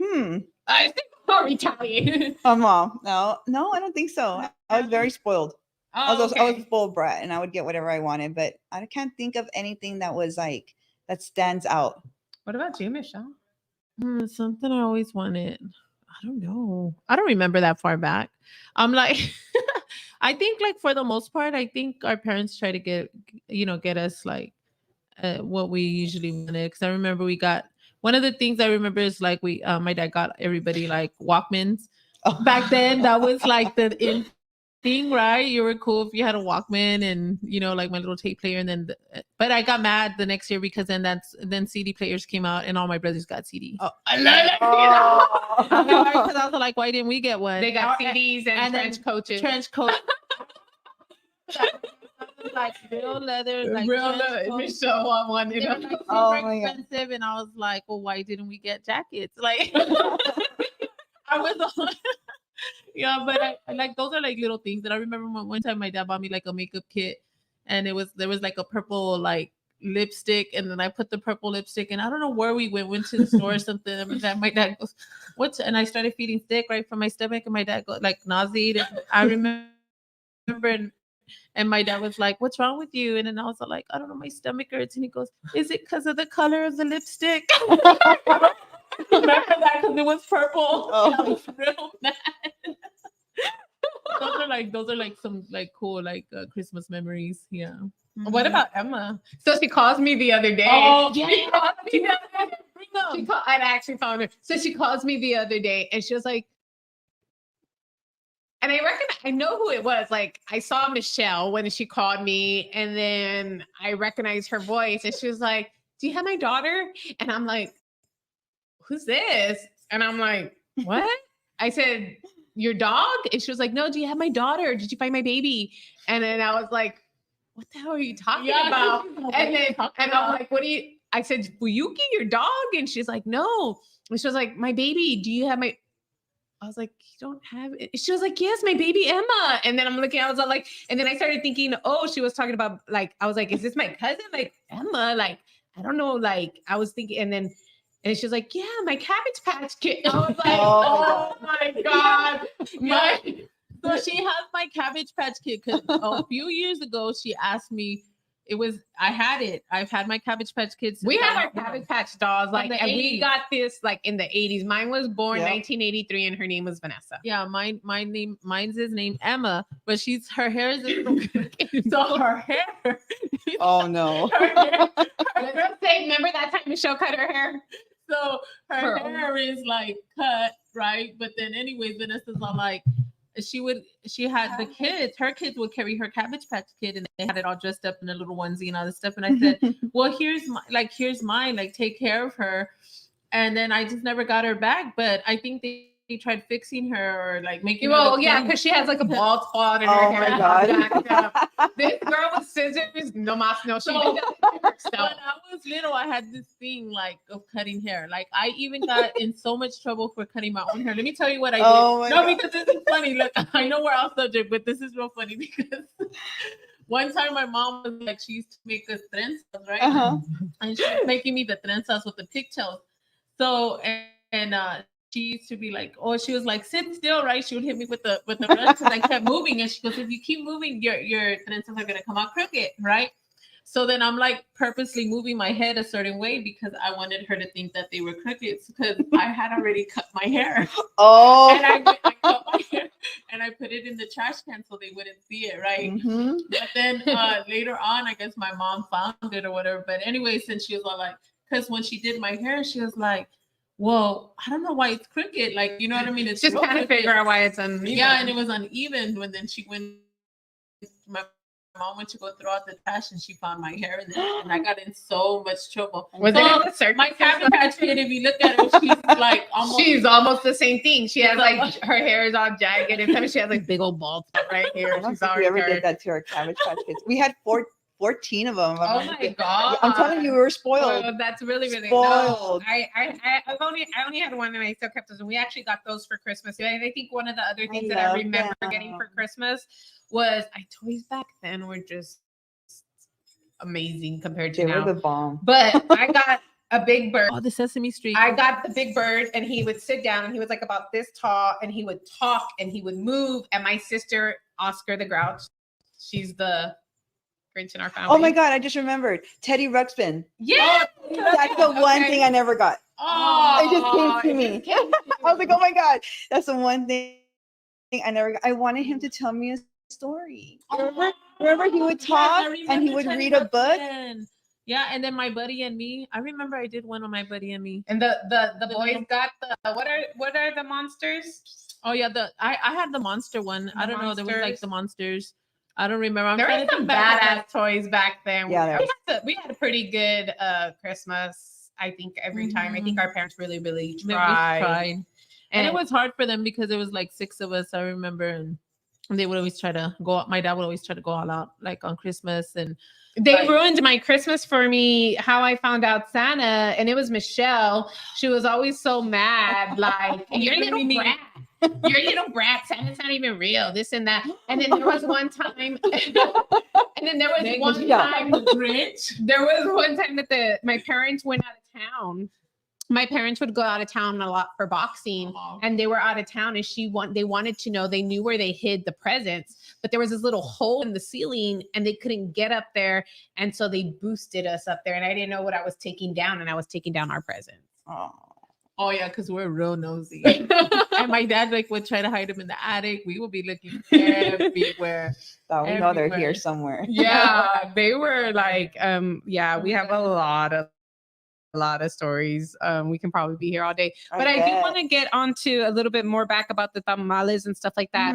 I think I'll retaliate. Mom. No, I don't think so. I was very spoiled. I was a spoiled brat, and I would get whatever I wanted, but I can't think of anything that was like that stands out? What about you, Michelle? Something I always wanted. I don't know. I don't remember that far back. I'm like, I think like for the most part, I think our parents try to get us like what we usually wanted. Because I remember we got one of the things I remember is like my dad got everybody like Walkmans. Oh. Back then, that was like the in thing, right? You were cool if you had a Walkman and like my little tape player. And then, but I got mad the next year because then CD players came out and all my brothers got CDs. Oh, I love it. Because I was like, why didn't we get one? They got CDs and trench coaches. Trench coat. Like real leather, like real trench leather. coat. Michelle, I wanted They were them. like super Oh my God. expensive, and I was like, well, why didn't we get jackets? Like, I was on. Yeah, but I like those are like little things that I remember one time my dad bought me like a makeup kit, and there was like a purple like lipstick, and then I put the purple lipstick, and I don't know where we went to the store or something. And my dad goes, "What's?" And I started feeling sick right from my stomach, and my dad goes like nauseated. I remember. And my dad was like, "What's wrong with you?" And then I was like, "I don't know, my stomach hurts." And he goes, "Is it because of the color of the lipstick?" Remember that because it was purple. Oh. I was real mad. those are like some like cool like Christmas memories. Yeah. What about Emma? So she calls me the other day. Oh, She yeah. called me the other day. Bring them. I actually found her. So she calls me the other day and she was like, and I know who it was. Like I saw Michelle when she called me, and then I recognized her voice, and she was like, "Do you have my daughter?" And I'm like, "Who's this?" And I'm like, "What?" I said, "Your dog?" And she was like, "No, do you have my daughter? Did you find my baby?" And then I was like, "What the hell are you talking about?" And I'm like, "What do you?" I said, "Fuyuki, your dog?" And she's like, "No." And she was like, "My baby, do you have my?" I was like, "You don't have it." She was like, "Yes, my baby Emma." And then I'm looking, I was all like, and then I started thinking, oh, she was talking about like, I was like, "Is this my cousin?" Like Emma, like, I don't know. Like I was thinking, and she was like, "Yeah, my Cabbage Patch Kid." I was like, oh my God. So she has my Cabbage Patch Kid because a few years ago she asked me. I've had my Cabbage Patch Kids. We have our Cabbage Patch dolls, like, and 80s. we got this like in the 80s. Mine was born Yep. 1983, and her name was Vanessa. Yeah, mine's his name Emma, but her hair is so her hair. Oh no. Let's say, remember that time Michelle cut her hair? So her hair is like cut, right? But then anyways, Vanessa's all like, she had her kids would carry her Cabbage Patch Kid, and they had it all dressed up in a little onesie and all this stuff. And I said, well, here's mine, like take care of her. And then I just never got her back, but I think they tried fixing her or like making Well, yeah, because she has like a bald spot in her Oh hair. my God. This girl with scissors, no mas, no. She So, did when that herself. I was little, I had this thing like of cutting hair. Like I even got in so much trouble for cutting my own hair. Let me tell you what I did. Oh my No, God. because this is funny. Look, I know we're off subject, but this is real funny because one time my mom was like, she used to make us trenzas, right? Uh-huh. And she was making me the trenzas with the pigtails. So and she used to be like, oh, she was like, sit still, right? She would hit me with the brush because I kept moving, and she goes, if you keep moving, your trenzas are gonna come out crooked, right? So then I'm like purposely moving my head a certain way because I wanted her to think that they were crooked because I had already cut my hair. Oh. And I cut my hair and I put it in the trash can so they wouldn't see it, right? Mm-hmm. But then later on, I guess my mom found it or whatever. But anyway, since she was all like, because when she did my hair, she was like, well, I don't know why it's crooked. Like, you know what I mean? It's Just real kind of crooked. figure out why it's uneven. Yeah, and it was uneven when then she went. My mom went to go throw out the trash and she found my hair and I got in so much trouble. Was So, it in the circus? my Cabbage Patch Kid, if you look at her, she's like She's almost the same thing. She has like her hair is all jagged, and sometimes she has like big old bald spot right here. I don't She's think we always ever did that to our Cabbage Patch Kids. We had 14 of them. Oh my God. I'm telling you, we were spoiled. Oh, that's really Spoiled. No, I've only had one, and I still kept those. And we actually got those for Christmas. And I think one of the other things that I love remember them. getting for Christmas was toys back then were just amazing compared to They now. were the bomb. But I got a big bird. Oh, the Sesame Street. I got the big bird, and he would sit down, and he was like about this tall, and he would talk, and he would move. And my sister, Oscar the Grouch, she's the immigrants in our family. Oh my God, I just remembered. Teddy Ruxpin. Yeah. That's the one thing I never got. Oh, It just came to it me. just came to I was like, oh my God, that's the one thing I never got. I wanted him to tell me a story. Remember he would talk and he would read a book. Yeah, and then My Buddy and Me. I remember I did one on My Buddy and Me. And the boys got the what are the monsters? Oh yeah, I had the monster one. I don't know. There was like the monsters. I don't remember. There were some badass toys back then. Yeah, we had a pretty good Christmas. I think every time. I think our parents really tried. And it was hard for them because there was like 6 of us. I remember, and they would always try to go. My dad would always try to go all out, like on Christmas, and they ruined my Christmas for me. How I found out Santa, and it was Michelle. She was always so mad, like you're a little brat. You're a little brat. Santa's not even real. This and that. And then there was one time. There was one time that my parents went out of town. My parents would go out of town a lot for boxing, and they were out of town, and they wanted to know, they knew where they hid the presents, but there was this little hole in the ceiling and they couldn't get up there. And so they boosted us up there, and I didn't know what I was taking down, and I was taking down our presents. Oh yeah, because we're real nosy. And my dad would try to hide them in the attic. We would be looking everywhere. So we know they're here somewhere. Yeah, they were like, we have a lot of stories. We can probably be here all day, but I do want to get onto a little bit more back about the tamales and stuff like that.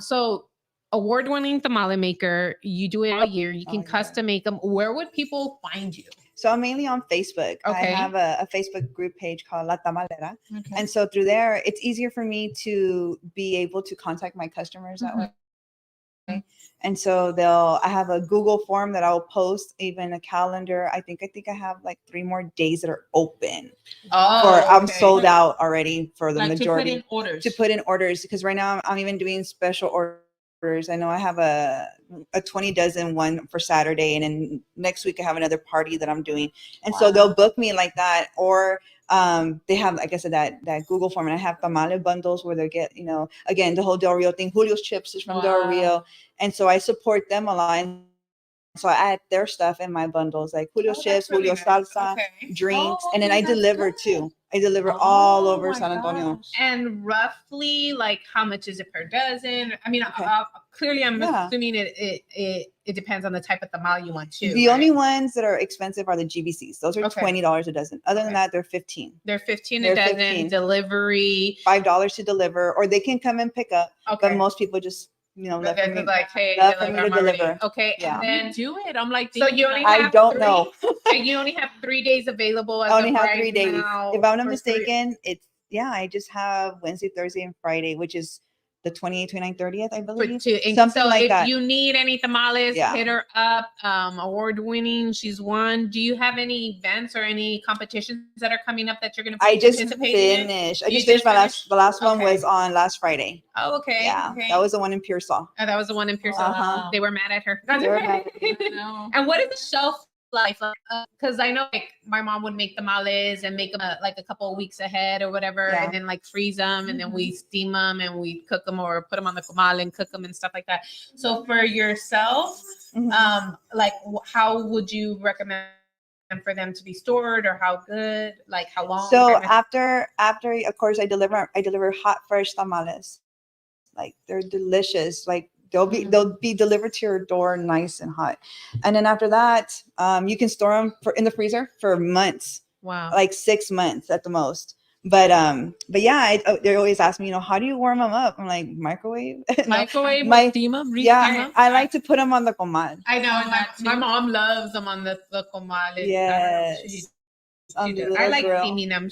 So award-winning tamale maker, you do it all year. You can custom make them. Where would people find you? So I'm mainly on Facebook. Okay. I have a Facebook group page called La Tamalera. Okay. And so through there, it's easier for me to be able to contact my customers that way. And so I have a Google form that I'll post, even a calendar. I think I have like 3 more days that are open. I'm sold out already for the majority. To put in orders because right now I'm even doing special orders. I know I have a 20 dozen one for Saturday, and then next week I have another party that I'm doing. And so they'll book me like that, or they have, like I said, that Google form, and I have tamale bundles where they get, again, the whole Del Rio thing. Julio's Chips is from Del Rio, and so I support them a lot. So I add their stuff in my bundles, like Julio's Chips, Julio's Salsa, drinks, and then I deliver too. I deliver all over San Antonio. Gosh. And roughly, like, how much is it per dozen? I mean, clearly, I'm assuming it depends on the type of tamale you want too. The only ones that are expensive are the GBCs. Those are $20 a dozen. Other than that, they're $15. They're $15 a dozen. 15. Delivery $5 to deliver, or they can come and pick up. But most people just let me, like, hey, deliver. Okay, and then do it. I'm like, so you only have know. You only have 3 days available. I only have 3 days. If I'm not mistaken, I just have Wednesday, Thursday, and Friday, which is the 28th, 29th, 30th, I believe. Something like that. If you need any tamales, hit her up. Award-winning, she's won. Do you have any events or any competitions that are coming up that you're going to participate in? I just finished the last one was on last Friday. Oh, okay. Yeah, that was the one in Pearsall. Oh, that was the one in Pearsall. They were mad at her. And what is the shelf life? Because I know, like, my mom would make tamales and make them like a couple of weeks ahead or whatever, and then like freeze them, and then we steam them and we cook them or put them on the comal and cook them and stuff like that. So for yourself, like, how would you recommend for them to be stored, or how good, like how long? So after of course I deliver hot fresh tamales. Like, they're delicious. Like, they'll be delivered to your door nice and hot. And then after that, you can store them in the freezer for months. Wow. Like 6 months at the most. But yeah, they always ask me, how do you warm them up? I'm like, microwave. Steam them. I like to put them on the comal. I know. My mom loves them on the comal. Yes. I like steaming them.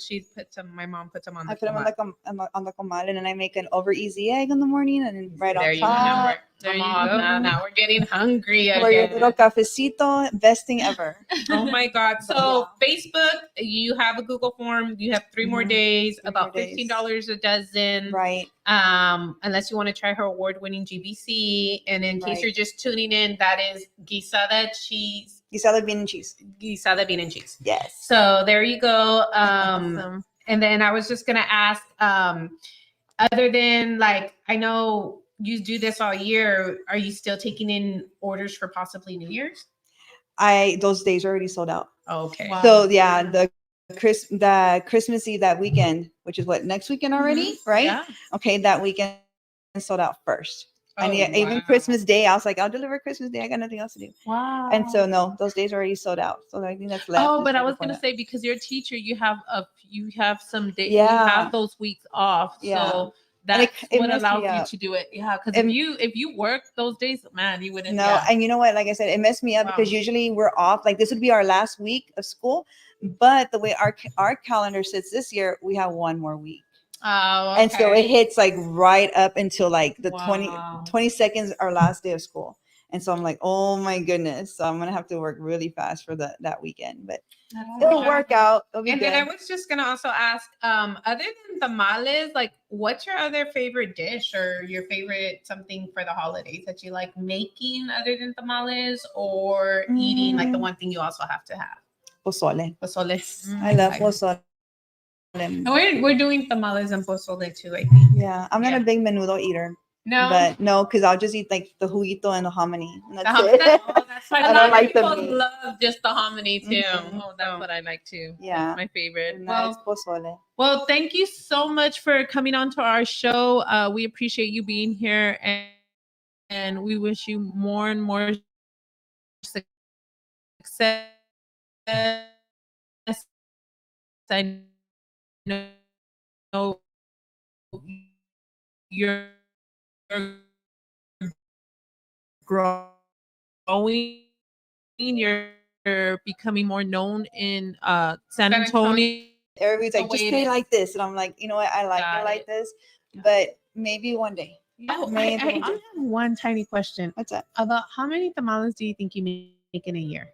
My mom puts them on the comal. I put them on the comal, and then I make an over easy egg in the morning, and then right there on top. There you go. Now we're getting hungry again. For your little cafecito, best thing ever. Oh my God. So Facebook, you have a Google form. You have 3 more days, about $15 a dozen. Right. Unless you want to try her award-winning GBC. And in case you're just tuning in, that is guisada cheese. Guisada bean and cheese. Guisada bean and cheese. Yes. So there you go. Awesome. And then I was just going to ask, other than, like, I know you do this all year, are you still taking in orders for possibly New Year's? Those days are already sold out. Oh, okay. Wow. So yeah, the Christmas Eve that weekend, which is what, next weekend already, right? Yeah. Okay, that weekend sold out first. And Oh, yeah, even wow. Christmas Day, I was like, I'll deliver Christmas Day. I got nothing else to do. Wow. And so no, those days are already sold out. So the only thing that's left. Oh, is but I like was before gonna that. say, because you're a teacher, you have some days, you Yeah. have those weeks off, Yeah. so And that's it what messed me allows you up. to do it. Yeah, because It- if you work those days, man, you wouldn't. No, Yeah. and you know what? Like I said, it messed me up Wow. because usually we're off. Like this would be our last week of school, but the way our calendar sits this year, we have one more week. Oh, And so it okay. hits like right up until like the Wow. 20 seconds, our last day of school. And so I'm like, oh my goodness. So I'm gonna have to work really fast for that weekend, but it'll work out. It'll be And good. then I was just gonna also ask, other than tamales, like, what's your other favorite dish or your favorite something for the holidays that you like making other than tamales, or eating? Like the one thing you also have to have. Pozole. Pozole. I love Okay. pozole. And we're doing tamales and pozole too, I think. Yeah, I'm not Yeah. a big menudo eater. No. But no, because I'll just eat like the juguito and the hominy. And that's Oh, it. that's I fine. I A don't lot of like the people meat. love just the hominy too. Mhm. Oh, that's what I like too. Yeah. That's my favorite. Nice pozole. Well, thank you so much for coming on to our show. We appreciate you being here, and we wish you more and more success. I know you're growing. You're becoming more known in San Antonio. Everybody's like, The just way it stay is. like this. And I'm like, you know what? I like Got it like it. this. But maybe one day. Oh, Maybe I one day. have one tiny question. What's that? About how many tamales do you think you make in a year?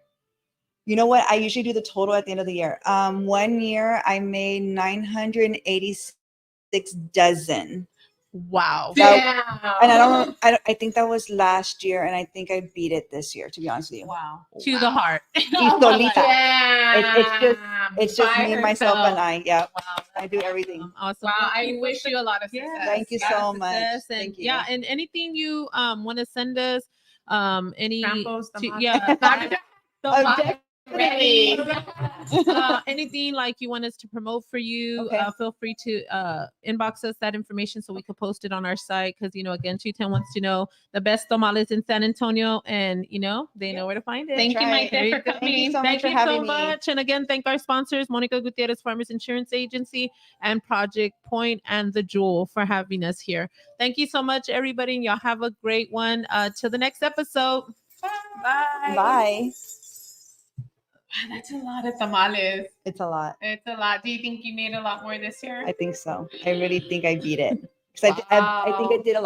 You know what? I usually do the total at the end of the year. 1 year I made 986 dozen. Wow. That- And I think that was last year, and I think I beat it this year, to be honest with you. Wow. To the heart. solita. Yeah. It's just By me, myself, herself. and I. Yeah, Wow. I do everything. Awesome. Wow, Well, I keep wish up you a lot of the- success. Yeah, Thank you a lot of so much. success. And Thank you. yeah, and anything you want to send us, any Samples, to, tamales. yeah. Oh, Really? Anything like you want us to promote for you, Okay. feel free to inbox us that information so we could post it on our site, because again, 210 wants to know the best tamales in San Antonio, and they know where to find it. Thank you, Try it. Mayte, for Thank coming. you so much Thank for you so having me. much. And again, thank our sponsors, Monica Gutierrez Farmers Insurance Agency and Project Point and The Jewel, for having us here. Thank you so much, everybody. And y'all have a great one. Till the next episode. Bye. Bye. Wow, that's a lot of tamales. It's a lot. It's a lot. Do you think you made a lot more this year? I think so. I really think I beat it. Because I think I Wow. did a lot.